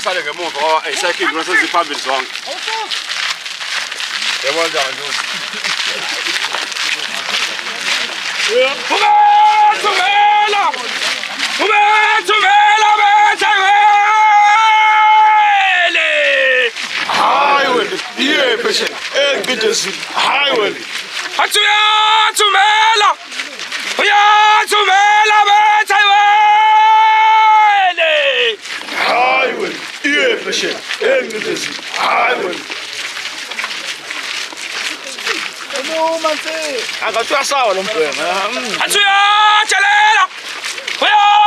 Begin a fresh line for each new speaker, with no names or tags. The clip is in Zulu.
Sai che mo e sai che non si fa bisogno. E vuol dire
No, man, agora tu assava não põe,
Atsuya, chalela. Oya.